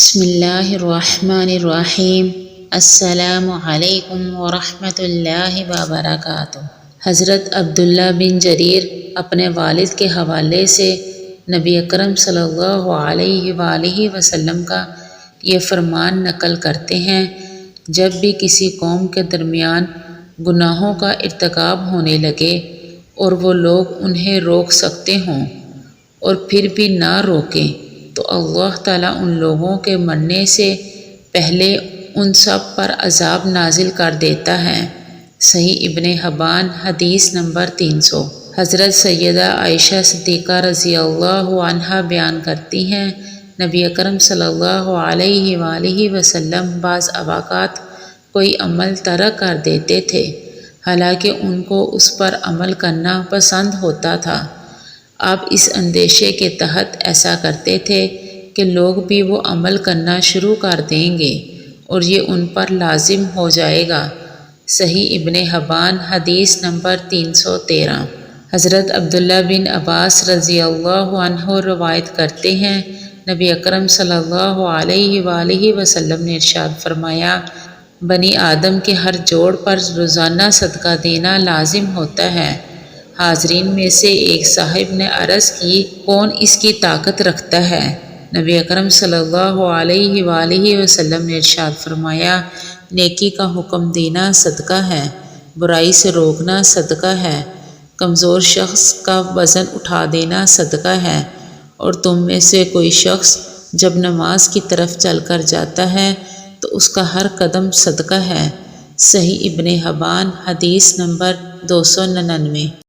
بسم اللہ الرحمن الرحیم۔ السلام علیکم ورحمۃ اللہ وبرکاتہ۔ حضرت عبداللہ بن جریر اپنے والد کے حوالے سے نبی اکرم صلی اللہ علیہ وآلہ وسلم کا یہ فرمان نقل کرتے ہیں، جب بھی کسی قوم کے درمیان گناہوں کا ارتکاب ہونے لگے اور وہ لوگ انہیں روک سکتے ہوں اور پھر بھی نہ روکیں تو اللہ تعالیٰ ان لوگوں کے مرنے سے پہلے ان سب پر عذاب نازل کر دیتا ہے۔ صحیح ابن حبان حدیث نمبر 300۔ حضرت سیدہ عائشہ صدیقہ رضی اللہ عنہا بیان کرتی ہیں، نبی اکرم صلی اللہ علیہ وآلہ وسلم بعض اوقات کوئی عمل ترک کر دیتے تھے، حالانکہ ان کو اس پر عمل کرنا پسند ہوتا تھا۔ آپ اس اندیشے کے تحت ایسا کرتے تھے کہ لوگ بھی وہ عمل کرنا شروع کر دیں گے اور یہ ان پر لازم ہو جائے گا۔ صحیح ابن حبان حدیث نمبر 313۔ حضرت عبداللہ بن عباس رضی اللہ عنہ روایت کرتے ہیں، نبی اکرم صلی اللہ علیہ وآلہ وسلم نے ارشاد فرمایا، بنی آدم کے ہر جوڑ پر روزانہ صدقہ دینا لازم ہوتا ہے۔ حاضرین میں سے ایک صاحب نے عرض کی، کون اس کی طاقت رکھتا ہے؟ نبی اکرم صلی اللہ علیہ وآلہ وسلم نے ارشاد فرمایا، نیکی کا حکم دینا صدقہ ہے، برائی سے روکنا صدقہ ہے، کمزور شخص کا وزن اٹھا دینا صدقہ ہے، اور تم میں سے کوئی شخص جب نماز کی طرف چل کر جاتا ہے تو اس کا ہر قدم صدقہ ہے۔ صحیح ابن حبان حدیث نمبر 299۔